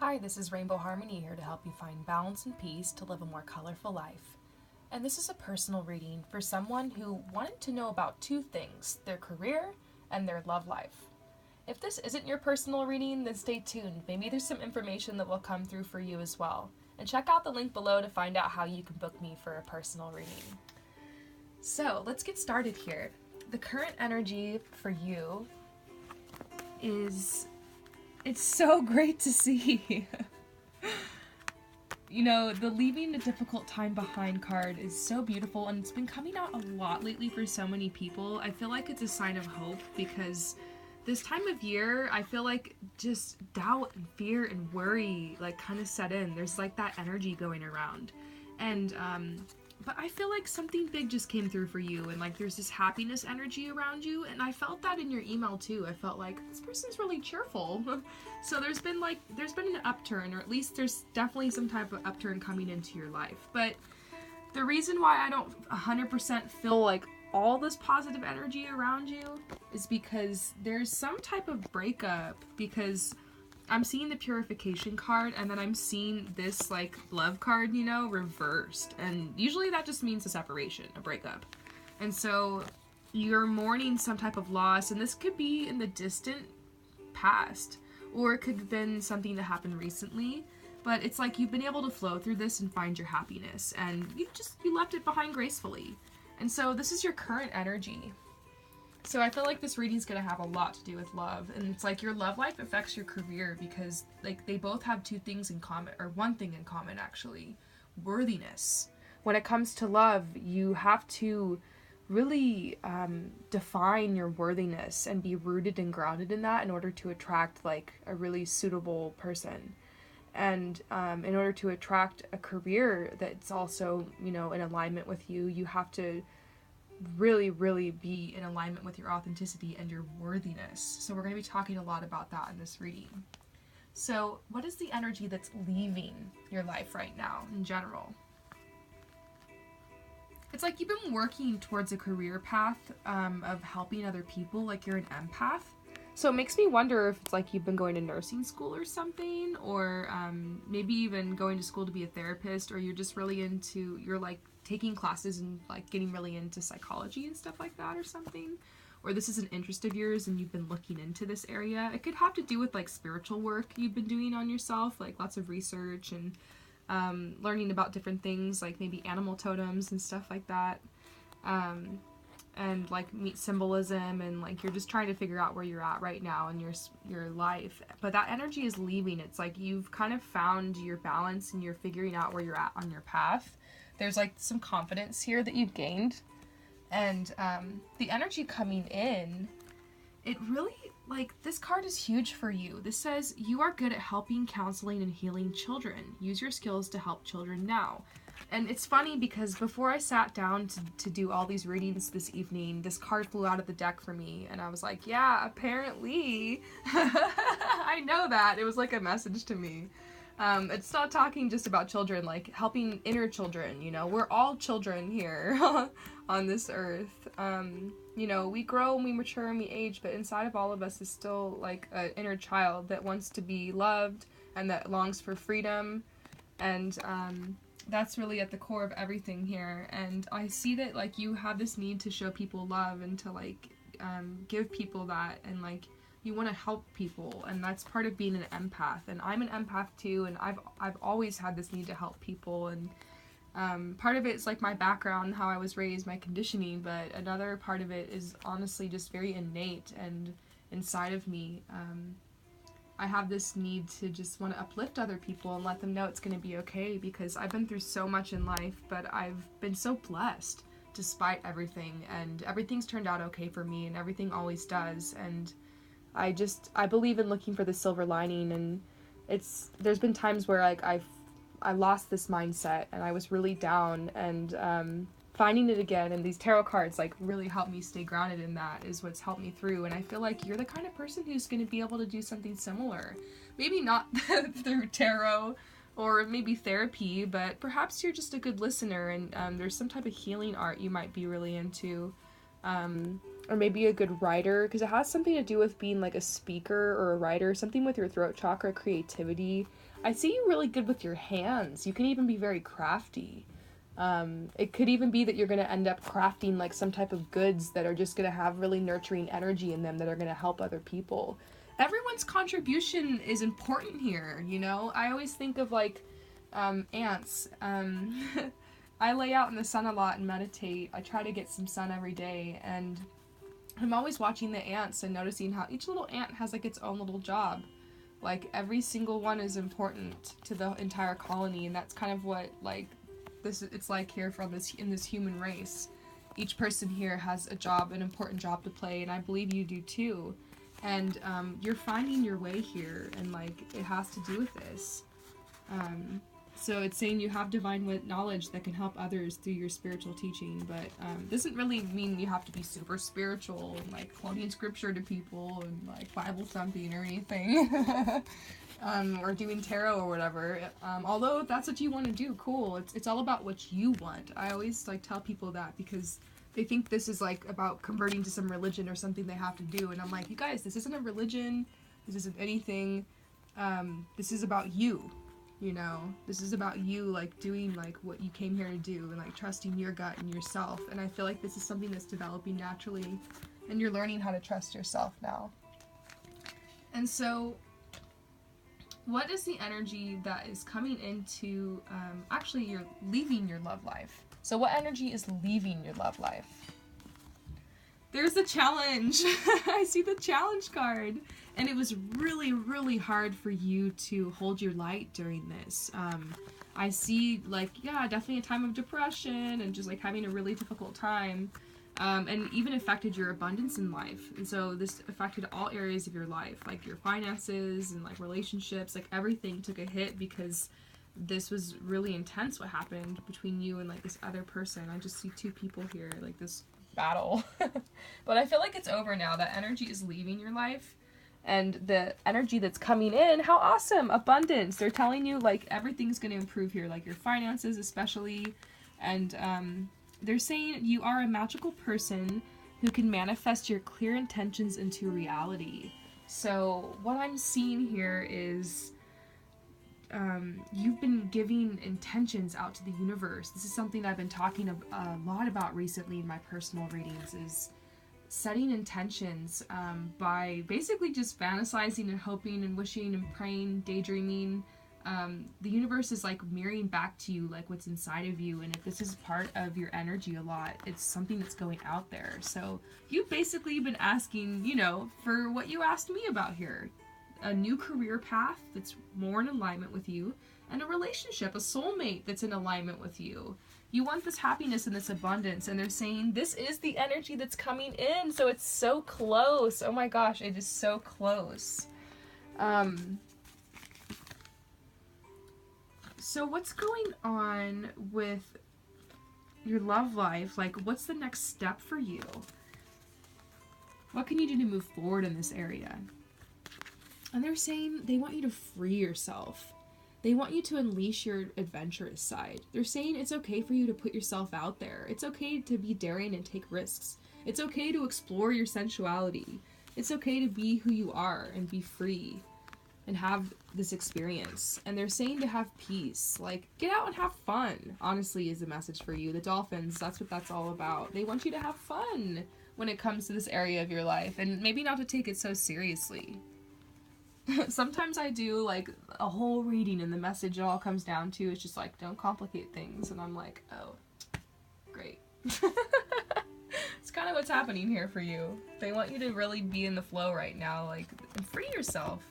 Hi, this is Rainbow Harmony here to help you find balance and peace to live a more colorful life. And this is a personal reading for someone who wanted to know about two things, their career and their love life. If this isn't your personal reading, then stay tuned. Maybe there's some information that will come through for you as well. And check out the link below to find out how you can book me for a personal reading. So let's get started here. The current energy for you is, it's so great to see. You know, the leaving a difficult time behind card is so beautiful, and it's been coming out a lot lately for so many people. I feel like it's a sign of hope because this time of year, I feel like just doubt and fear and worry like kind of set in. There's like that energy going around. And but I feel like something big just came through for you, and like there's this happiness energy around you, and I felt that in your email too. I felt like this person's really cheerful. So there's been an upturn, or at least there's definitely some type of upturn coming into your life. But the reason why I don't 100% feel like all this positive energy around you is because there's some type of breakup, because I'm seeing the purification card, and then I'm seeing this like love card, you know, reversed. And usually that just means a separation, a breakup. And so you're mourning some type of loss, and this could be in the distant past, or it could have been something that happened recently. But it's like you've been able to flow through this and find your happiness, and you left it behind gracefully. And so this is your current energy. So I feel like this reading is going to have a lot to do with love, and it's like your love life affects your career because like they both have two things in common, or one thing in common actually, worthiness. When it comes to love, you have to really define your worthiness and be rooted and grounded in that in order to attract like a really suitable person. And in order to attract a career that's also, you know, in alignment with you, you have to really be in alignment with your authenticity and your worthiness. So we're going to be talking a lot about that in this reading. So what is the energy that's leaving your life right now in general? It's like you've been working towards a career path of helping other people, like you're an empath. So it makes me wonder if it's like you've been going to nursing school or something, or maybe even going to school to be a therapist, or you're just really you're like taking classes and like getting really into psychology and stuff like that or something. Or this is an interest of yours and you've been looking into this area. It could have to do with like spiritual work you've been doing on yourself, like lots of research and learning about different things, like maybe animal totems and stuff like that. And like meet symbolism, and like you're just trying to figure out where you're at right now in your life. But that energy is leaving. It's like you've kind of found your balance and you're figuring out where you're at on your path. There's like some confidence here that you've gained, and the energy coming in, it really, like, this card is huge for you. This says you are good at helping, counseling, and healing children. Use your skills to help children now. And it's funny because before I sat down to do all these readings this evening, this card flew out of the deck for me, and I was like, yeah, apparently. I know that. It was like a message to me. It's not talking just about children, like helping inner children, you know, we're all children here on this earth. You know, we grow and we mature and we age, but inside of all of us is still like an inner child that wants to be loved and that longs for freedom. And that's really at the core of everything here. And I see that like you have this need to show people love and to like give people that, and like you want to help people, and that's part of being an empath. And I'm an empath too, and I've always had this need to help people. And part of it is like my background, how I was raised, my conditioning, but another part of it is honestly just very innate and inside of me. I have this need to just want to uplift other people and let them know it's going to be okay, because I've been through so much in life, but I've been so blessed despite everything, and everything's turned out okay for me, and everything always does. And I believe in looking for the silver lining, and there's been times where like I lost this mindset and I was really down, and finding it again, and these tarot cards like really helped me stay grounded in that, is what's helped me through. And I feel like you're the kind of person who's going to be able to do something similar. Maybe not through tarot or maybe therapy, but perhaps you're just a good listener, and there's some type of healing art you might be really into. or maybe a good writer, because it has something to do with being like a speaker or a writer, something with your throat chakra, creativity. I see you really good with your hands. You can even be very crafty. It could even be that you're going to end up crafting like some type of goods that are just going to have really nurturing energy in them that are going to help other people. Everyone's contribution is important here, you know? I always think of like ants. I lay out in the sun a lot and meditate. I try to get some sun every day, and I'm always watching the ants and noticing how each little ant has like its own little job. Like every single one is important to the entire colony, and that's kind of what like it's like here from this in this human race. Each person here has a job, an important job to play, and I believe you do too. And you're finding your way here, and like it has to do with this. So it's saying you have divine knowledge that can help others through your spiritual teaching, but doesn't really mean you have to be super spiritual and like quoting scripture to people and like Bible thumping or anything. Or doing tarot or whatever. Although if that's what you want to do, cool. It's all about what you want. I always like tell people that because they think this is like about converting to some religion or something they have to do, and I'm like, you guys, this isn't a religion. This isn't anything. This is about you. You know, this is about you, like, doing, like, what you came here to do and, like, trusting your gut and yourself. And I feel like this is something that's developing naturally, and you're learning how to trust yourself now. And so, what is the energy that is coming into, actually, you're leaving your love life. So what energy is leaving your love life? There's a challenge. I see the challenge card. And it was really, really hard for you to hold your light during this. I see, like, yeah, definitely a time of depression and just, like, having a really difficult time. And even affected your abundance in life. And so this affected all areas of your life, like your finances and, like, relationships. Like, everything took a hit because this was really intense what happened between you and, like, this other person. I just see two people here, like, this battle. But I feel like it's over now. That energy is leaving your life. And the energy that's coming in, how awesome! Abundance. They're telling you, like, everything's going to improve here, like your finances especially. And they're saying you are a magical person who can manifest your clear intentions into reality. So what I'm seeing here is you've been giving intentions out to the universe. This is something I've been talking a lot about recently in my personal readings, is setting intentions by basically just fantasizing and hoping and wishing and praying, daydreaming. The universe is like mirroring back to you like what's inside of you, and if this is part of your energy a lot, it's something that's going out there. So you've basically been asking, you know, for what you asked me about here. A new career path that's more in alignment with you, and a relationship, a soulmate that's in alignment with you. You want this happiness and this abundance, and they're saying this is the energy that's coming in, so it's so close. Oh my gosh, it is so close. So what's going on with your love life? Like, what's the next step for you? What can you do to move forward in this area? And they're saying they want you to free yourself. They want you to unleash your adventurous side. They're saying it's okay for you to put yourself out there. It's okay to be daring and take risks. It's okay to explore your sensuality. It's okay to be who you are and be free and have this experience. And they're saying to have peace. Like, get out and have fun, honestly, is the message for you. The dolphins, that's what that's all about. They want you to have fun when it comes to this area of your life, and maybe not to take it so seriously. Sometimes I do like a whole reading and the message it all comes down to is just like, don't complicate things, and I'm like, oh, great. It's kind of what's happening here for you. They want you to really be in the flow right now, like, and free yourself.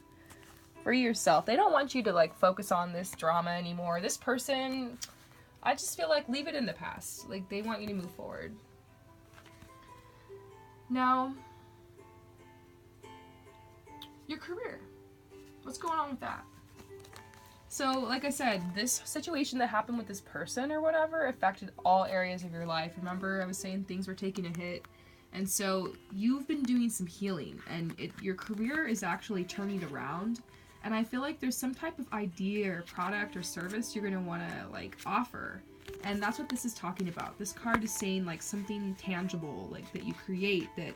Free yourself. They don't want you to like focus on this drama anymore. This person, I just feel like leave it in the past. Like, they want you to move forward. Now, your career. What's going on with that? So, like I said, this situation that happened with this person or whatever affected all areas of your life. Remember, I was saying things were taking a hit. And so, you've been doing some healing, and your career is actually turning around. And I feel like there's some type of idea or product or service you're going to want to, like, offer. And that's what this is talking about. This card is saying, like, something tangible, like, that you create that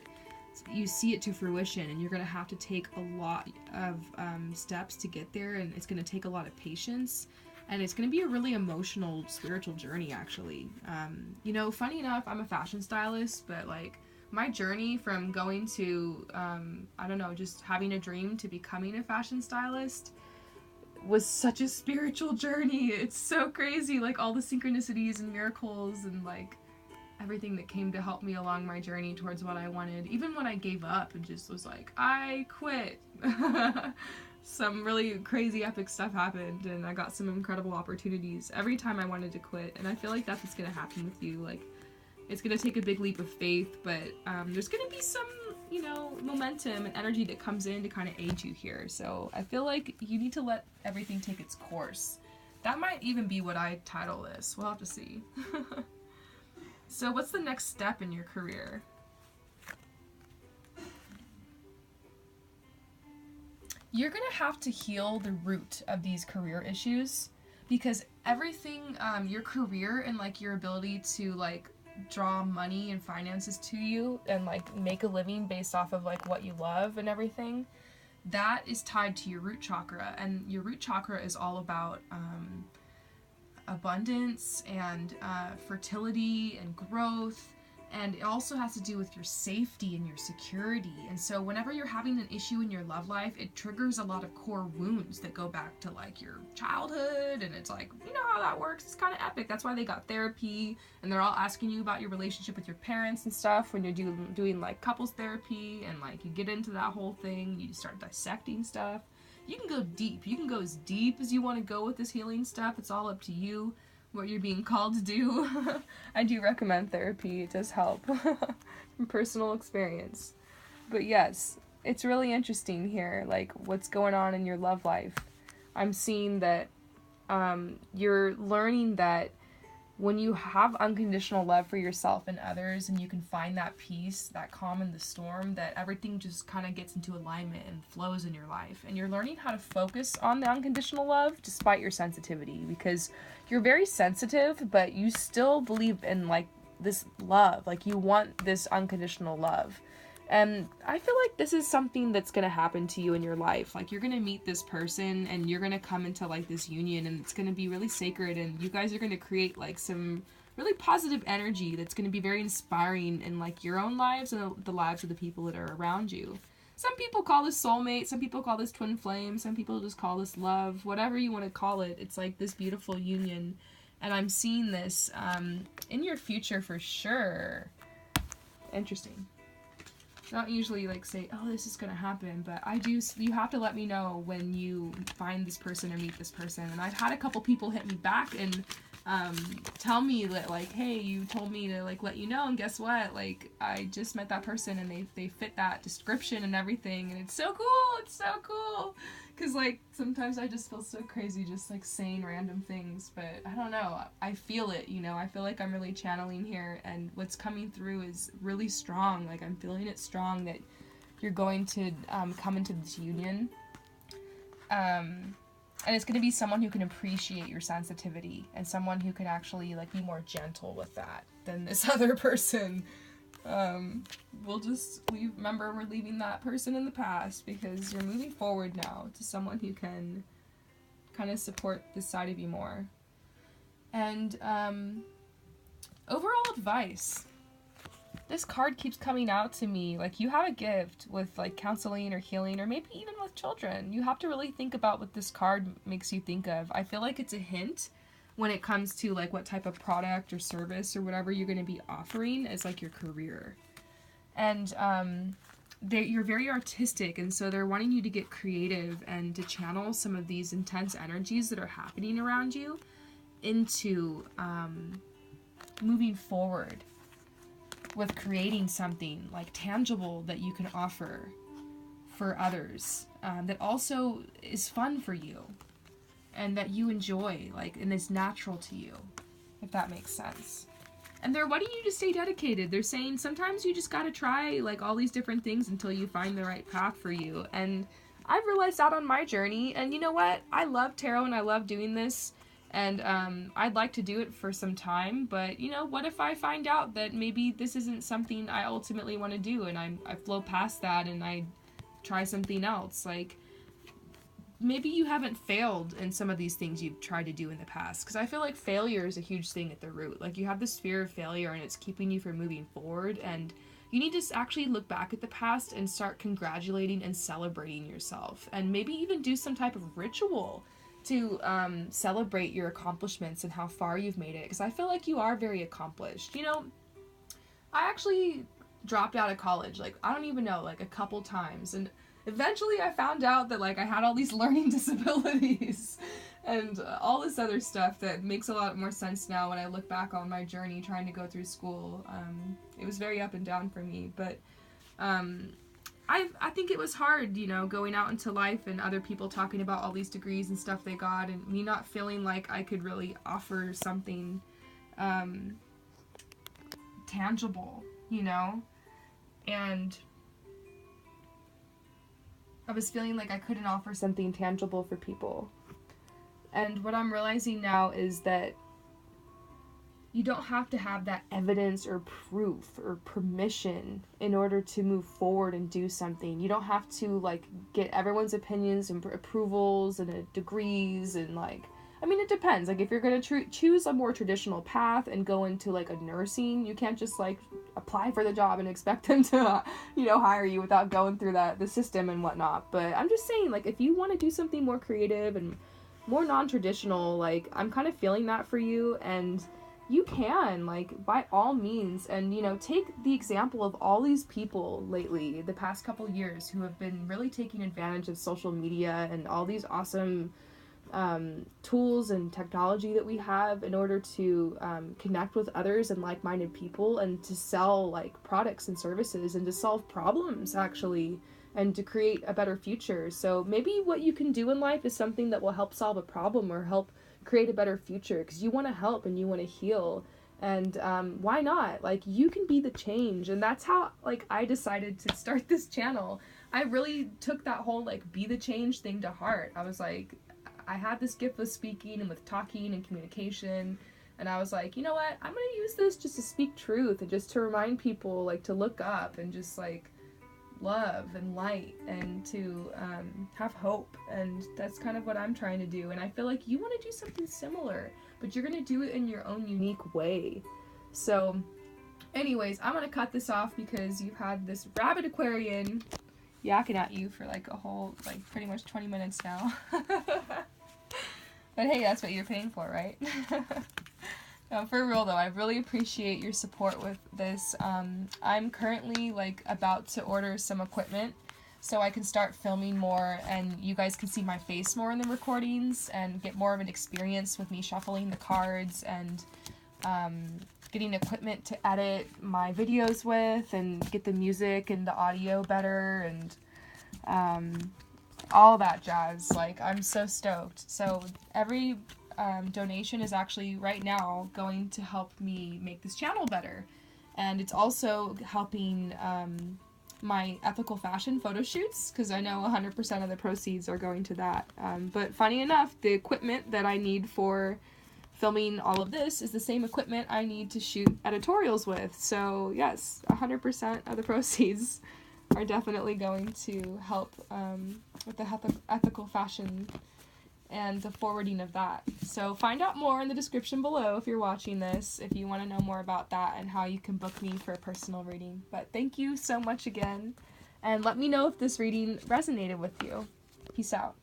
you see it to fruition, and you're going to have to take a lot of steps to get there, and it's going to take a lot of patience, and it's going to be a really emotional, spiritual journey, actually. You know, funny enough, I'm a fashion stylist, but like my journey from going to, I don't know, just having a dream to becoming a fashion stylist was such a spiritual journey. It's so crazy, like all the synchronicities and miracles and like everything that came to help me along my journey towards what I wanted. Even when I gave up and just was like, I quit. Some really crazy epic stuff happened, and I got some incredible opportunities every time I wanted to quit. And I feel like that's what's gonna happen with you. Like, it's gonna take a big leap of faith, but there's gonna be some, you know, momentum and energy that comes in to kind of aid you here. So I feel like you need to let everything take its course. That might even be what I title this. We'll have to see. So what's the next step in your career? You're gonna have to heal the root of these career issues, because everything, your career and like your ability to like draw money and finances to you and like make a living based off of like what you love and everything, that is tied to your root chakra. And your root chakra is all about abundance and fertility and growth, and it also has to do with your safety and your security. And so whenever you're having an issue in your love life, it triggers a lot of core wounds that go back to like your childhood, and it's like, you know how that works. It's kind of epic. That's why they got therapy, and they're all asking you about your relationship with your parents and stuff when you're doing like couples therapy, and like you get into that whole thing, you start dissecting stuff. You can go deep. You can go as deep as you want to go with this healing stuff. It's all up to you, what you're being called to do. I do recommend therapy. It does help from personal experience. But yes, it's really interesting here, like what's going on in your love life. I'm seeing that you're learning that when you have unconditional love for yourself and others, and you can find that peace, that calm in the storm, that everything just kind of gets into alignment and flows in your life. And you're learning how to focus on the unconditional love despite your sensitivity, because you're very sensitive, but you still believe in like this love, like you want this unconditional love. And I feel like this is something that's going to happen to you in your life. Like, you're going to meet this person, and you're going to come into, like, this union, and it's going to be really sacred, and you guys are going to create, like, some really positive energy that's going to be very inspiring in, like, your own lives and the lives of the people that are around you. Some people call this soulmate, some people call this twin flame, some people just call this love, whatever you want to call it. It's, like, this beautiful union, and I'm seeing this in your future for sure. Interesting. I don't usually like say, oh, this is gonna happen, but I do. You have to let me know when you find this person or meet this person. And I've had a couple people hit me back and tell me that, like, hey, you told me to like let you know, and guess what? Like, I just met that person, and they fit that description and everything, and it's so cool. It's so cool. Cause like sometimes I just feel so crazy just like saying random things, but I don't know. I feel it, you know. I feel like I'm really channeling here, and what's coming through is really strong. Like, I'm feeling it strong that you're going to come into this union. And it's going to be someone who can appreciate your sensitivity, and someone who can actually like be more gentle with that than this other person. We'll just remember we're leaving that person in the past, because you're moving forward now to someone who can kind of support this side of you more. And overall advice. This card keeps coming out to me. Like, you have a gift with like counseling or healing, or maybe even with children. You have to really think about what this card makes you think of. I feel like it's a hint when it comes to like what type of product or service or whatever you're going to be offering as like your career. And you're very artistic, and so they're wanting you to get creative and to channel some of these intense energies that are happening around you into moving forward with creating something like tangible that you can offer for others, that also is fun for you and that you enjoy, like, and is natural to you, if that makes sense. And they're wanting you to stay dedicated. They're saying sometimes you just gotta try like all these different things until you find the right path for you. And I've realized that on my journey, and you know what? I love tarot and I love doing this, And I'd like to do it for some time, but you know, what if I find out that maybe this isn't something I ultimately want to do, and I flow past that and I try something else? Like, maybe you haven't failed in some of these things you've tried to do in the past, because I feel like failure is a huge thing at the root. Like, you have this fear of failure and it's keeping you from moving forward, and you need to actually look back at the past and start congratulating and celebrating yourself, and maybe even do some type of ritual to celebrate your accomplishments and how far you've made it, because I feel like you are very accomplished. You know, I actually dropped out of college, like, I don't even know, like, a couple times, and eventually I found out that, like, I had all these learning disabilities and all this other stuff that makes a lot more sense now when I look back on my journey trying to go through school. It was very up and down for me, but I think it was hard, you know, going out into life and other people talking about all these degrees and stuff they got, and me not feeling like I could really offer something tangible, you know? And I was feeling like I couldn't offer something tangible for people. And what I'm realizing now is that you don't have to have that evidence or proof or permission in order to move forward and do something. You don't have to, like, get everyone's opinions and approvals and degrees and, like, I mean, it depends. Like, if you're going to choose a more traditional path and go into, like, a nursing, you can't just, like, apply for the job and expect them to, you know, hire you without going through the system and whatnot. But I'm just saying, like, if you want to do something more creative and more non-traditional, like, I'm kind of feeling that for you, and you can, like, by all means. And, you know, take the example of all these people lately, the past couple years, who have been really taking advantage of social media and all these awesome tools and technology that we have in order to connect with others and like-minded people, and to sell, like, products and services, and to solve problems, actually, and to create a better future. So maybe what you can do in life is something that will help solve a problem or help create a better future, because you want to help and you want to heal. And why not? Like, you can be the change. And that's how, like, I decided to start this channel. I really took that whole, like, be the change thing to heart. I was like, I had this gift with speaking and with talking and communication, and I was like, you know what, I'm gonna use this just to speak truth and just to remind people, like, to look up and just, like, love and light, and to have hope. And that's kind of what I'm trying to do, and I feel like you want to do something similar, but you're gonna do it in your own unique way. So anyways, I'm gonna cut this off because you've had this rabbit Aquarian yakking at you for, like, a whole, like, pretty much 20 minutes now. But hey, that's what you're paying for, right? No, for real though, I really appreciate your support with this. I'm currently, like, about to order some equipment so I can start filming more, and you guys can see my face more in the recordings and get more of an experience with me shuffling the cards, and getting equipment to edit my videos with, and get the music and the audio better, and all that jazz. Like, I'm so stoked. So every donation is actually right now going to help me make this channel better, and it's also helping my ethical fashion photo shoots, because I know 100% of the proceeds are going to that. But funny enough, the equipment that I need for filming all of this is the same equipment I need to shoot editorials with. So yes, 100% of the proceeds are definitely going to help with the ethical fashion and the forwarding of that. So find out more in the description below if you're watching this, if you want to know more about that and how you can book me for a personal reading. But thank you so much again, and let me know if this reading resonated with you. Peace out.